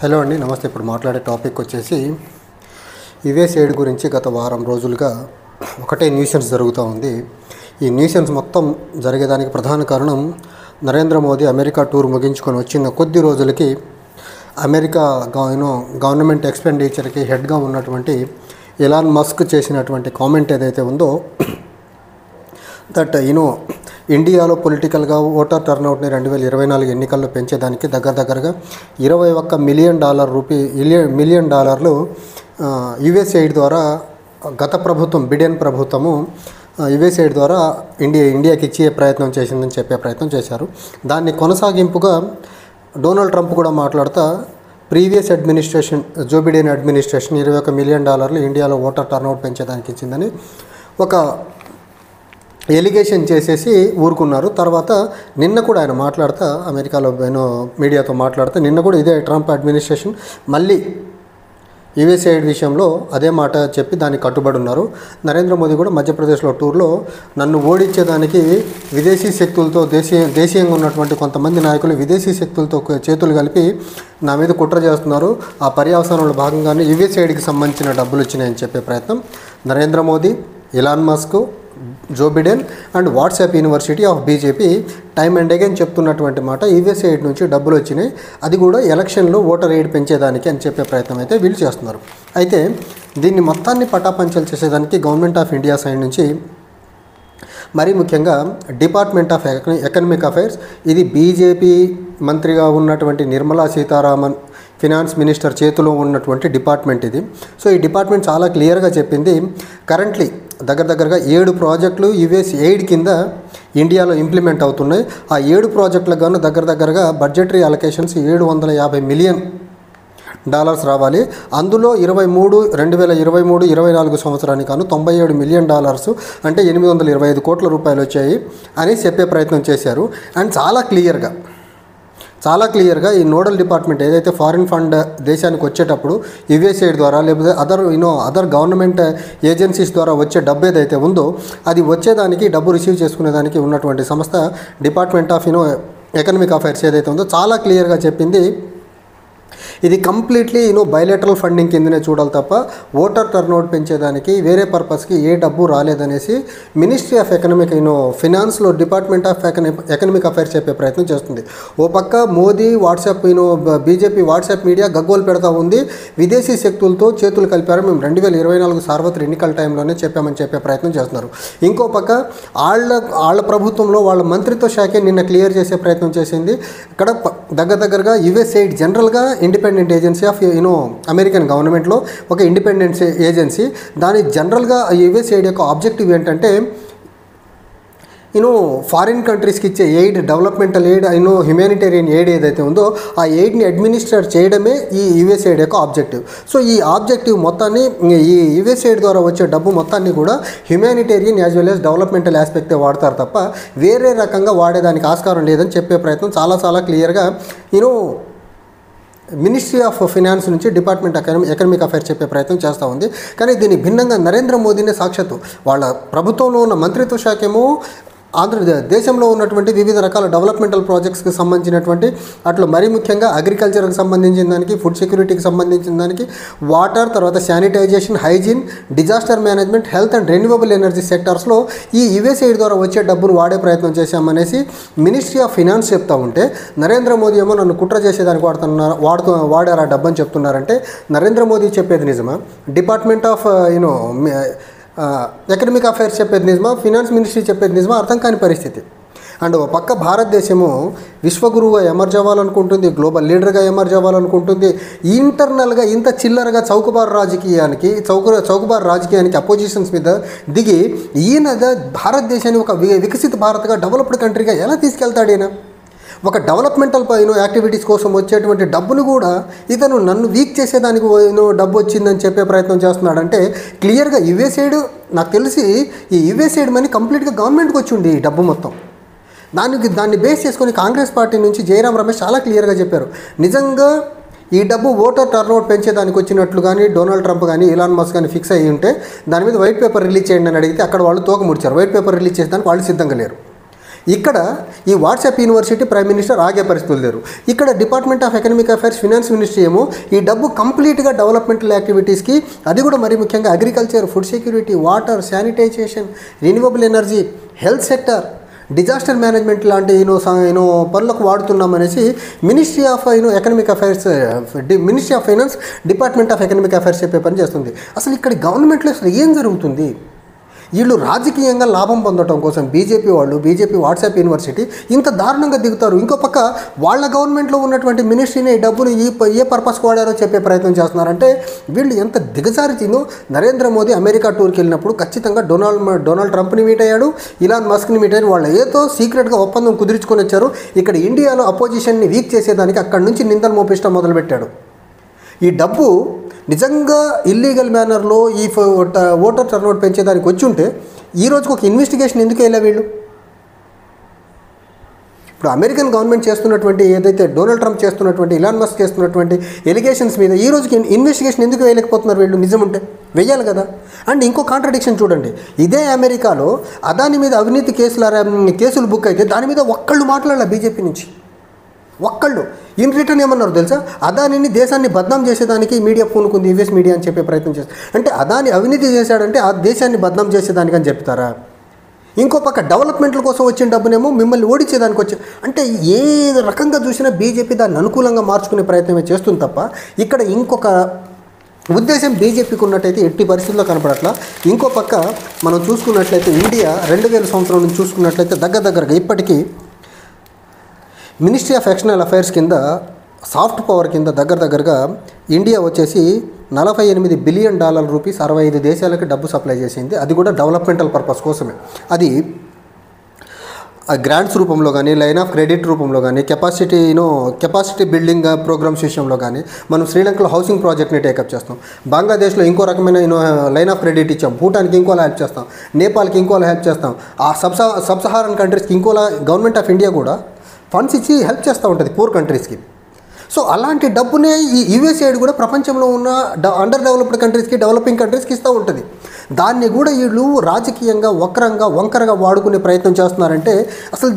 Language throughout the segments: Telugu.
హలో అండి, నమస్తే. ఇప్పుడు మాట్లాడే టాపిక్ వచ్చేసి యుఎస్ఎయిడ్ గురించి. గత వారం రోజులుగా ఒకటే న్యూసెన్స్ జరుగుతూ ఉంది. ఈ న్యూసెన్స్ మొత్తం జరిగేదానికి ప్రధాన కారణం నరేంద్ర మోదీ అమెరికా టూర్ ముగించుకొని వచ్చిన కొద్ది రోజులకి అమెరికా గవర్నమెంట్ ఎక్స్పెండిచర్కి హెడ్గా ఉన్నటువంటి ఎలాన్ మస్క్ చేసినటువంటి కామెంట్ ఏదైతే ఉందో, దట్ ఇండియాలో పొలిటికల్గా ఓటర్ టర్నౌట్ని 2024 ఎన్నికల్లో పెంచేదానికి దగ్గరగా $21 మిలియన్ యుఎస్ఎయిడ్ ద్వారా గత ప్రభుత్వం బిడెన్ ప్రభుత్వము యుఎస్ఎయిడ్ ద్వారా ఇండియాకి ఇచ్చే ప్రయత్నం చేసిందని చెప్పే ప్రయత్నం చేశారు. దాన్ని కొనసాగింపుగా డొనాల్డ్ ట్రంప్ కూడా మాట్లాడుతూ previous administration Joe Biden administration $21 million ఇండియాలో ఓటర్ టర్నౌట్ పెంచేదానికి ఇచ్చిందని ఒక ఎలిగేషన్ చేసేసి ఊరుకున్నారు. తర్వాత నిన్న కూడా ఆయన మాట్లాడుతూ అమెరికాలో మీడియాతో మాట్లాడుతూ నిన్న కూడా ఇదే ట్రంప్ అడ్మినిస్ట్రేషన్ మళ్ళీ యుఎస్ఎయిడ్ విషయంలో అదే మాట చెప్పి దానికి కట్టుబడి ఉన్నారు. నరేంద్ర మోదీ కూడా మధ్యప్రదేశ్లో టూర్లో నన్ను ఓడించేదానికి విదేశీ శక్తులతో దేశీయంగా ఉన్నటువంటి కొంతమంది నాయకులు విదేశీ శక్తులతో చేతులు కలిపి నా మీద కుట్ర చేస్తున్నారు. ఆ పర్యవసానంలో భాగంగానే యుఎస్ఎయిడ్కి సంబంధించిన డబ్బులు వచ్చినాయని చెప్పే ప్రయత్నం Narendra Modi, Elon Musk, Joe Biden and WhatsApp university of BJP time and again చెప్తున్నటువంటి మాట, యుఎస్ఎయిడ్ నుంచి డబ్బులు వచ్చినాయి, అది కూడా ఎలక్షన్లో ఓటర్ ఎయిడ్ పెంచేదానికి అని చెప్పే ప్రయత్నం అయితే వీళ్ళు చేస్తున్నారు. అయితే దీన్ని మొత్తాన్ని పటాపంచలు చేసేదానికి గవర్నమెంట్ ఆఫ్ ఇండియా సైడ్ నుంచి మరీ ముఖ్యంగా డిపార్ట్మెంట్ ఆఫ్ ఎకనామిక్ అఫైర్స్, ఇది బీజేపీ మంత్రిగా ఉన్నటువంటి నిర్మలా సీతారామన్ ఫినాన్స్ మినిస్టర్ చేతిలో ఉన్నటువంటి డిపార్ట్మెంట్ ఇది. సో ఈ డిపార్ట్మెంట్ చాలా క్లియర్గా చెప్పింది, కరెంట్లీ దగ్గరగా 7 ప్రాజెక్టులు యుఎస్ఎయిడ్ కింద ఇండియాలో ఇంప్లిమెంట్ అవుతున్నాయి. ఆ 7 ప్రాజెక్టులకు గాను దగ్గరగా బడ్జెటరీ అలొకేషన్స్ $750 మిలియన్ రావాలి. అందులో 2023-24 సంవత్సరానికి గాను $97 మిలియన్ అంటే 825 కోట్ల రూపాయలు వచ్చాయి అని చెప్పే ప్రయత్నం చేశారు. అండ్ చాలా క్లియర్గా ఈ నోడల్ డిపార్ట్మెంట్ ఏదైతే ఫారిన్ ఫండ్ దేశానికి వచ్చేటప్పుడు యుఎస్ఎయిడ్ ద్వారా లేకపోతే అదర్ గవర్నమెంట్ ఏజెన్సీస్ ద్వారా వచ్చే డబ్బు ఏదైతే ఉందో, అది వచ్చేదానికి డబ్బు రిసీవ్ చేసుకునేదానికి ఉన్నటువంటి సంస్థ డిపార్ట్మెంట్ ఆఫ్ ఎకనామిక్ అఫైర్స్ ఏదైతే ఉందో చాలా క్లియర్గా చెప్పింది, ఇది కంప్లీట్లీ బైలేటరల్ ఫండింగ్ కిందనే చూడాలి తప్ప ఓటర్ టర్నౌట్ పెంచేదానికి వేరే పర్పస్కి ఏ డబ్బు రాలేదనేసి మినిస్ట్రీ ఆఫ్ ఎకనామిక్ ఫినాన్స్లో డిపార్ట్మెంట్ ఆఫ్ ఎకనామిక్ అఫైర్స్ చెప్పే ప్రయత్నం చేస్తుంది. ఓ పక్క Modi WhatsApp BJP WhatsApp media గగ్గోలు పెడతా ఉంది, విదేశీ శక్తులతో చేతులు కలిపారు, మేము 2024 సార్వత్రిక ఎన్నికల టైంలోనే చెప్పామని చెప్పే ప్రయత్నం చేస్తున్నారు. ఇంకో పక్క వాళ్ళ ప్రభుత్వంలో వాళ్ళ మంత్రిత్వ శాఖే నిన్న క్లియర్ చేసే ప్రయత్నం చేసింది. ఇక్కడ దగ్గరగా యుఎస్ఎయిడ్ జనరల్గా ఇండిపెండెంట్ ఏజెన్సీ ఆఫ్ అమెరికన్ గవర్నమెంట్లో ఒక ఇండిపెండెంట్ ఏజెన్సీ. దాని జనరల్గా యుఎస్ఎయిడ్ యొక్క ఆబ్జెక్టివ్ ఏంటంటే ఫారిన్ కంట్రీస్కి ఇచ్చే aid, developmental aid, humanitarian aid ఏదైతే ఉందో ఆ ఎయిడ్ని అడ్మినిస్ట్రేట్ చేయడమే ఈ యుఎస్ఎయిడ్ యొక్క ఆబ్జెక్టివ్. సో ఈ ఆబ్జెక్టివ్ మొత్తాన్ని, ఈ యుఎస్ఎయిడ్ ద్వారా వచ్చే డబ్బు మొత్తాన్ని కూడా humanitarian as well as developmental ఆస్పెక్టే వాడతారు తప్ప వేరే రకంగా వాడేదానికి ఆస్కారం లేదని చెప్పే ప్రయత్నం చాలా క్లియర్గా మినిస్ట్రీ ఆఫ్ ఫినాన్స్ నుంచి డిపార్ట్మెంట్ ఎకనామిక్ అఫైర్స్ చెప్పే ప్రయత్నం చేస్తూ ఉంది. కానీ దీనికి భిన్నంగా నరేంద్ర మోదీనే సాక్షాత్తు వాళ్ళ ప్రభుత్వంలో ఉన్న మంత్రిత్వ శాఖ ఏమో దేశంలో ఉన్నటువంటి వివిధ రకాల డెవలప్మెంటల్ ప్రాజెక్ట్స్కి సంబంధించినటువంటి, అట్లా మరీ ముఖ్యంగా అగ్రికల్చర్కి సంబంధించిన దానికి, ఫుడ్ సెక్యూరిటీకి సంబంధించిన దానికి, వాటర్, తర్వాత sanitization, hygiene, disaster management, health and renewable energy సెక్టార్స్లో ఈ యుఎస్ఎయిడ్ ద్వారా వచ్చే డబ్బును వాడే ప్రయత్నం చేశామనేసి మినిస్ట్రీ ఆఫ్ ఫినాన్స్ చెప్తా ఉంటే, నరేంద్ర మోదీ ఏమో నన్ను కుట్ర చేసేదానికి వాడారు ఆ డబ్బని చెప్తున్నారంటే నరేంద్ర మోదీ చెప్పేది నిజమా, డిపార్ట్మెంట్ ఆఫ్ ఎకనామిక్ అఫైర్స్ చెప్పేది నిజమా, ఫినాన్స్ మినిస్ట్రీ చెప్పేది నిజమా అర్థం కాని పరిస్థితి. అండ్ ఒక పక్క భారతదేశము విశ్వగురువుగా ఎమర్జ్ అవ్వాలనుకుంటుంది, గ్లోబల్ లీడర్గా ఎమర్జ్ అవ్వాలనుకుంటుంది. ఇంటర్నల్గా ఇంత చిల్లరగా చౌకబారు రాజకీయానికి అపోజిషన్స్ మీద దిగి ఈయన భారతదేశాన్ని ఒక వికసిత భారత్గా, డెవలప్డ్ కంట్రీగా ఎలా తీసుకెళ్తాడు? ఈయన ఒక డెవలప్మెంటల్ యాక్టివిటీస్ కోసం వచ్చేటువంటి డబ్బును కూడా ఇతను నన్ను వీక్ చేసేదానికి డబ్బు వచ్చిందని చెప్పే ప్రయత్నం చేస్తున్నాడంటే క్లియర్గా యుఎస్ఎయిడ్, నాకు తెలిసి ఈ యుఎస్ఎయిడ్ మనీ కంప్లీట్గా గవర్నమెంట్కి వచ్చింది ఈ డబ్బు మొత్తం. దాన్ని బేస్ చేసుకొని కాంగ్రెస్ పార్టీ నుంచి జయరాం రమేష్ చాలా క్లియర్గా చెప్పారు, నిజంగా ఈ డబ్బు ఓటర్ టర్నౌట్ పెంచేదానికి వచ్చినట్లు కానీ డొనాల్డ్ ట్రంప్ కానీ ఎలాన్ మస్క్ కానీ ఫిక్స్ అయ్యి ఉంటే దాని మీద వైట్ పేపర్ రిలీజ్ చేయండి అని అడిగితే అక్కడ వాళ్ళు తోక ముడిచారు. వైట్ పేపర్ రిలీజ్ చేసేదానికి వాళ్ళు సిద్ధంగా లేరు. ఇక్కడ ఈ వాట్సాప్ యూనివర్సిటీ ప్రైమ్ మినిస్టర్ ఆగే పరిస్థితులు లేరు. ఇక్కడ department of economic affairs finance ministry ఏమో ఈ డబ్బు కంప్లీట్గా డెవలప్మెంటల్ యాక్టివిటీస్కి, అది కూడా మరీ ముఖ్యంగా agriculture, food security, water, sanitization, renewable energy, health sector, disaster management లాంటి పనులకు వాడుతున్నామనేసి ministry of economic affairs, ministry of finance, department of economic affairs చెప్పే పని చేస్తుంది. అసలు ఇక్కడ గవర్నమెంట్లో అసలు ఏం జరుగుతుంది? వీళ్ళు రాజకీయంగా లాభం పొందడం కోసం బీజేపీ వాళ్ళు, బీజేపీ వాట్సాప్ యూనివర్సిటీ ఇంత దారుణంగా దిగుతారు. ఇంకో పక్క వాళ్ళ గవర్నమెంట్లో ఉన్నటువంటి మినిస్ట్రీని డబ్బులు ఏ పర్పస్కి వాడారో చెప్పే ప్రయత్నం చేస్తున్నారంటే వీళ్ళు ఎంత దిగజారిచిందో. నరేంద్ర మోదీ అమెరికా టూర్కి వెళ్ళినప్పుడు ఖచ్చితంగా డొనాల్డ్ ట్రంప్ని మీట్ అయ్యాడు, ఇలాన్ మస్క్ని మీట్ అయ్యాడు. వాళ్ళు ఏదో సీక్రెట్గా ఒప్పందం కుదుర్చుకొని వచ్చారు. ఇక్కడ ఇండియాలో అపోజిషన్ని వీక్ చేసేదానికి అక్కడి నుంచి నిందలు మోపించడం మొదలుపెట్టాడు. ఈ డబ్బు నిజంగా ఇల్లీగల్ మేనర్లో ఈ ఓటర్ టర్నౌట్ పెంచేదానికి వచ్చి ఉంటే ఈ రోజుకి ఒక ఇన్వెస్టిగేషన్ ఎందుకు వెళ్ళా వీళ్ళు? ఇప్పుడు అమెరికన్ గవర్నమెంట్ చేస్తున్నటువంటి ఏదైతే డొనాల్డ్ ట్రంప్ చేస్తున్నటువంటి, ఇలాన్ మస్క్ చేస్తున్నటువంటి ఎలిగేషన్స్ మీద ఈ రోజుకి ఇన్వెస్టిగేషన్ ఎందుకు వేయలేకపోతున్నారు వీళ్ళు? నిజం ఉంటే వెయ్యాలి కదా. అండ్ ఇంకో కాంట్రడిక్షన్ చూడండి, ఇదే అమెరికాలో అదాని మీద అవినీతి కేసులు బుక్ అయితే దాని మీద ఒక్కళ్ళు మాట్లాడాల బీజేపీ నుంచి, ఒక్కళ్ళు. ఇన్ రిటర్న్ ఏమన్నారు తెలుసా? అదానిని దేశాన్ని బద్నాం చేసేదానికి మీడియా పూనుకుంది, యూఎస్ మీడియా అని చెప్పే ప్రయత్నం చేస్తారు. అంటే అదాని అవినీతి చేశాడంటే ఆ దేశాన్ని బద్నాం చేసేదానికి అని చెప్తారా? ఇంకో పక్క డెవలప్మెంట్ల కోసం వచ్చిన డబ్బునేమో మిమ్మల్ని ఓడించేదానికి వచ్చి, అంటే ఏ రకంగా చూసినా బీజేపీ దాన్ని అనుకూలంగా మార్చుకునే ప్రయత్నమే చేస్తుంది తప్ప ఇక్కడ ఇంకొక ఉద్దేశం బీజేపీకి ఉన్నట్టయితే ఎట్టి పరిస్థితుల్లో కనపడట్లా. ఇంకో పక్క మనం చూసుకున్నట్లయితే ఇండియా 2000 సంవత్సరం నుంచి చూసుకున్నట్లయితే దగ్గరగా ఇప్పటికీ మినిస్ట్రీ ఆఫ్ ఎక్స్టర్నల్ అఫైర్స్ కింద సాఫ్ట్ పవర్ కింద దగ్గరగా ఇండియా వచ్చేసి $48 బిలియన్ రూపీస్ 65 దేశాలకు డబ్బు సప్లై చేసింది. అది కూడా డెవలప్మెంటల్ పర్పస్ కోసమే. అది గ్రాంట్స్ రూపంలో కానీ, లైన్ ఆఫ్ క్రెడిట్ రూపంలో కానీ, కెపాసిటీ బిల్డింగ్ ప్రోగ్రామ్స్ విషయంలో కానీ. మనం శ్రీలంకలో హౌసింగ్ ప్రాజెక్ట్ని టేకప్ చేస్తాం, బంగ్లాదేశ్లో ఇంకో రకమైన లైన్ ఆఫ్ క్రెడిట్ ఇచ్చాం, భూటాన్కి ఇంకోలా హెల్ప్ చేస్తాం, నేపాల్కి ఇంకోలా హెల్ప్ చేస్తాం, ఆ సబ్ సహారన్ కంట్రీస్కి ఇంకోలా గవర్నమెంట్ ఆఫ్ ఇండియా కూడా ఫండ్స్ ఇచ్చి హెల్ప్ చేస్తూ ఉంటుంది పూర్ కంట్రీస్కి. సో అలాంటి డబ్బునే ఈ యుఎస్ఏడ్ కూడా ప్రపంచంలో ఉన్న అండర్ డెవలప్డ్ కంట్రీస్కి, డెవలపింగ్ కంట్రీస్కి ఇస్తూ ఉంటుంది. దాన్ని కూడా వీళ్ళు రాజకీయంగా వంకరగా వాడుకునే ప్రయత్నం చేస్తున్నారంటే అసలు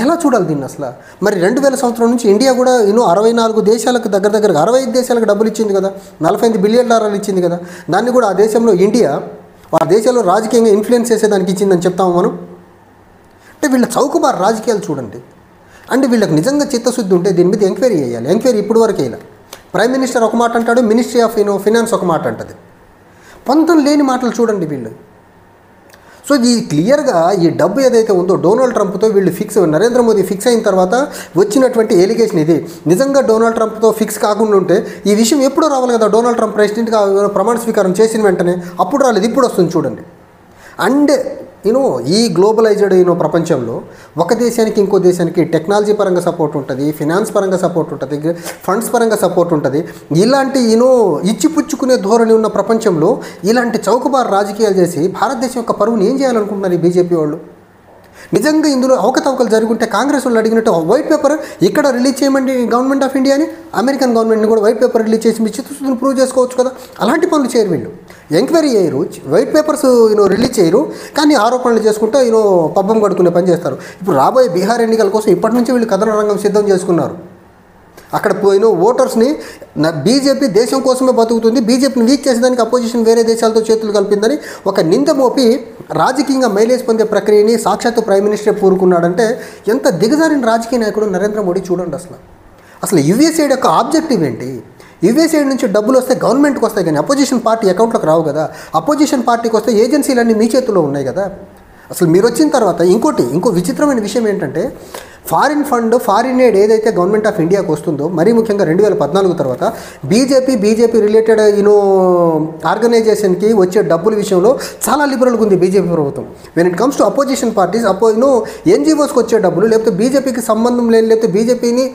ఎలా చూడాలి దీన్ని అసలు? మరి 2000 సంవత్సరం నుంచి ఇండియా కూడా 64 దేశాలకు దగ్గరగా 65 దేశాలకు డబ్బులు ఇచ్చింది కదా, $45 బిలియన్ ఇచ్చింది కదా. దాన్ని కూడా ఆ దేశంలో ఇండియా ఆ దేశంలో రాజకీయంగా ఇన్ఫ్లుయెన్స్ చేసేదానికి ఇచ్చిందని చెప్తాము మనం. అంటే వీళ్ళ చౌకబారు రాజకీయాలు చూడండి. అంటే వీళ్ళకి నిజంగా చిత్తశుద్ధి ఉంటే దీని మీద ఎంక్వైరీ చేయాలి. ఎంక్వైరీ ఇప్పుడు వరకు ఇలా ప్రైమ్ మినిస్టర్ ఒక మాట అంటాడు, మినిస్ట్రీ ఆఫ్ ఫినాన్స్ ఒక మాట అంటుంది. పొంతం లేని మాటలు చూడండి వీళ్ళు. సో ఈ క్లియర్గా ఈ డబ్బు ఏదైతే ఉందో డొనాల్డ్ ట్రంప్తో వీళ్ళు నరేంద్ర మోదీ ఫిక్స్ అయిన తర్వాత వచ్చినటువంటి ఎలిగేషన్ ఇది. నిజంగా డొనాల్డ్ ట్రంప్తో ఫిక్స్ కాకుండా ఉంటే ఈ విషయం ఎప్పుడో రావాలి కదా. డొనాల్డ్ ట్రంప్ ప్రెసిడెంట్గా ప్రమాణ స్వీకారం చేసిన వెంటనే అప్పుడు రాలేదు, ఇప్పుడు వస్తుంది చూడండి. అండ్ ఈ గ్లోబలైజ్డ్ ప్రపంచంలో ఒక దేశానికి ఇంకో దేశానికి టెక్నాలజీ పరంగా సపోర్ట్ ఉంటుంది, ఫినాన్స్ పరంగా సపోర్ట్ ఉంటుంది, ఫండ్స్ పరంగా సపోర్ట్ ఉంటుంది. ఇలాంటి ఇచ్చిపుచ్చుకునే ధోరణి ఉన్న ప్రపంచంలో ఇలాంటి చౌకబారు రాజకీయాలు చేసి భారతదేశం యొక్క పరువుని ఏం చేయాలనుకుంటున్నారు ఈ బీజేపీ వాళ్ళు? నిజంగా ఇందులో అవకతవకలు జరుగుంటే కాంగ్రెస్ వాళ్ళు అడిగినట్టు వైట్ పేపర్ ఇక్కడ రిలీజ్ చేయమండి గవర్నమెంట్ ఆఫ్ ఇండియాని, అమెరికన్ గవర్నమెంట్ని కూడా వైట్ పేపర్ రిలీజ్ చేసి మీ చిత్తశుద్ధిని ప్రూవ్ చేసుకోవచ్చు కదా. అలాంటి పనులు చేయరు వీళ్ళు. ఎంక్వైరీ చేయరు, వైట్ పేపర్స్ రిలీజ్ చేయరు, కానీ ఆరోపణలు చేసుకుంటూ పబ్బం కడుకునే పని చేస్తారు. ఇప్పుడు రాబోయే బీహార్ ఎన్నికల కోసం ఇప్పటి నుంచి వీళ్ళు కథన రంగం సిద్ధం చేసుకున్నారు. అక్కడ ఓటర్స్ని బీజేపీ దేశం కోసమే బతుకుతుంది, బీజేపీని వీక్ చేసేదానికి అపోజిషన్ వేరే దేశాలతో చేతులు కలిపిందని ఒక నింద మోపి రాజకీయంగా మైలేజ్ పొందే ప్రక్రియని సాక్షాత్తు ప్రైమ్ మినిస్టర్ పూరుకున్నాడంటే ఎంత దిగజారిన రాజకీయ నాయకుడు నరేంద్ర మోడీ చూడండి. అసలు యుఎస్ఏడ్ యొక్క ఆబ్జెక్టివ్ ఏంటి? యుఎస్ఏడ్ నుంచి డబ్బులు వస్తే గవర్నమెంట్కి వస్తాయి కానీ అపోజిషన్ పార్టీ అకౌంట్లోకి రావు కదా. అపోజిషన్ పార్టీకి వస్తే ఏజెన్సీలన్నీ మీ చేతుల్లో ఉన్నాయి కదా. అసలు మీరు వచ్చిన తర్వాత ఇంకో విచిత్రమైన విషయం ఏంటంటే ఫారిన్ ఫండ్, ఫారిన్ ఎయిడ్ ఏదైతే గవర్నమెంట్ ఆఫ్ ఇండియాకి వస్తుందో, మరీ ముఖ్యంగా 2014 తర్వాత బీజేపీ రిలేటెడ్ ఆర్గనైజేషన్కి వచ్చే డబ్బుల విషయంలో చాలా లిబరల్గా ఉంది బీజేపీ ప్రభుత్వం. When it comes to opposition parties ఎన్జిఓస్కి వచ్చే డబ్బులు, లేకపోతే బీజేపీకి సంబంధం లేని, లేకపోతే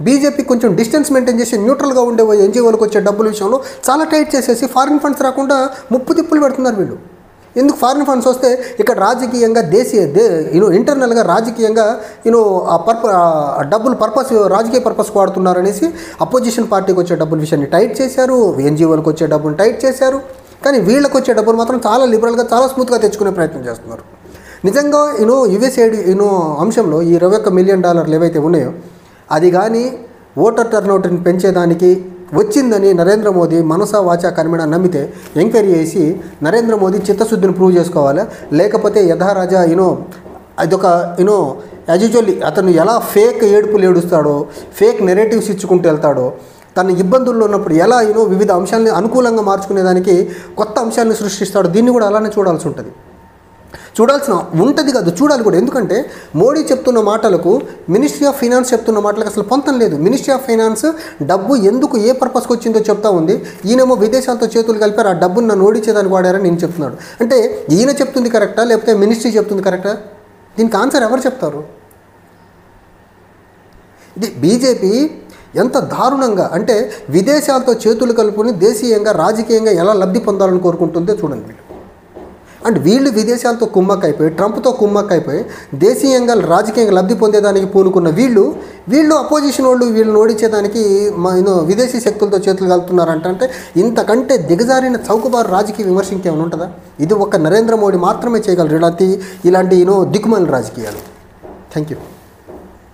బీజేపీ కొంచెం డిస్టెన్స్ మెయింటైన్ చేసి న్యూట్రల్గా ఉండే ఎన్జిఓలకు వచ్చే డబ్బుల విషయంలో చాలా టైట్ చేసేసి ఫారిన్ ఫండ్స్ రాకుండా ముప్పు తిప్పులు పెడుతున్నారు వీళ్ళు. ఎందుకు ఫారిన్ ఫండ్స్ వస్తే ఇక్కడ రాజకీయంగా ఇంటర్నల్గా రాజకీయంగా డబ్బులు రాజకీయ పర్పస్కి వాడుతున్నారనేసి అపోజిషన్ పార్టీకి వచ్చే డబ్బుల విషయాన్ని టైట్ చేశారు, ఎన్జిఓలకు వచ్చే డబ్బులు టైట్ చేశారు. కానీ వీళ్ళకి వచ్చే డబ్బులు మాత్రం చాలా లిబరల్గా, చాలా స్మూత్గా తెచ్చుకునే ప్రయత్నం చేస్తున్నారు. నిజంగా యుఎస్ఏడి అంశంలో ఈ $21 మిలియన్ ఏవైతే ఉన్నాయో అది కానీ ఓటర్ టర్నౌట్ని పెంచేదానికి వచ్చిందని నరేంద్ర మోదీ మనసా వాచా కర్మణ నమ్మితే ఎంక్వైరీ చేసి నరేంద్ర మోదీ చిత్తశుద్ధిని ప్రూవ్ చేసుకోవాలి. లేకపోతే యథారాజా అదొక యాజ్ యూజువల్లీ అతను ఎలా ఫేక్ ఏడుపులు ఏడుస్తాడో, ఫేక్ నెరేటివ్స్ ఇచ్చుకుంటూ వెళ్తాడో, తన ఇబ్బందుల్లో ఉన్నప్పుడు ఎలా వివిధ అంశాలని అనుకూలంగా మార్చుకునేదానికి కొత్త అంశాలను సృష్టిస్తాడో, దీన్ని కూడా అలానే చూడాల్సి ఉంటుంది. చూడాలి కూడా. ఎందుకంటే మోడీ చెప్తున్న మాటలకు మినిస్ట్రీ ఆఫ్ ఫైనాన్స్ చెప్తున్న మాటలకు అసలు పొంతం లేదు. మినిస్ట్రీ ఆఫ్ ఫైనాన్స్ డబ్బు ఎందుకు ఏ పర్పస్కి వచ్చిందో చెప్తా ఉంది, ఈయనేమో విదేశాలతో చేతులు కలిపారు, ఆ డబ్బును నన్ను ఓడించేదానికి వాడారని నేను చెప్తున్నాడు. అంటే ఈయన చెప్తుంది కరెక్టా లేకపోతే మినిస్ట్రీ చెప్తుంది కరెక్టా? దీనికి ఆన్సర్ ఎవరు చెప్తారు? ఇది బీజేపీ ఎంత దారుణంగా అంటే విదేశాలతో చేతులు కలుపుకొని దేశీయంగా రాజకీయంగా ఎలా లబ్ధి పొందాలని కోరుకుంటుందో చూడండి. అండ్ వీళ్ళు విదేశాలతో కుమ్మక్కైపోయి, ట్రంప్తో కుమ్మక్కైపోయి దేశీయంగా రాజకీయంగా లబ్ధి పొందేదానికి పూనుకున్న వీళ్ళు అపోజిషన్ వాళ్ళు వీళ్ళని ఓడించేదానికి విదేశీ శక్తులతో చేతులు కలుపుతున్నారంటే ఇంతకంటే దిగజారిన చౌకబారు రాజకీయ విమర్శ ఇంకేమైనా ఉంటుందా? ఇది ఒక నరేంద్ర మోడీ మాత్రమే చేయగలరు ఇలాంటి దిక్కుమాలిన రాజకీయాలు. Thank you.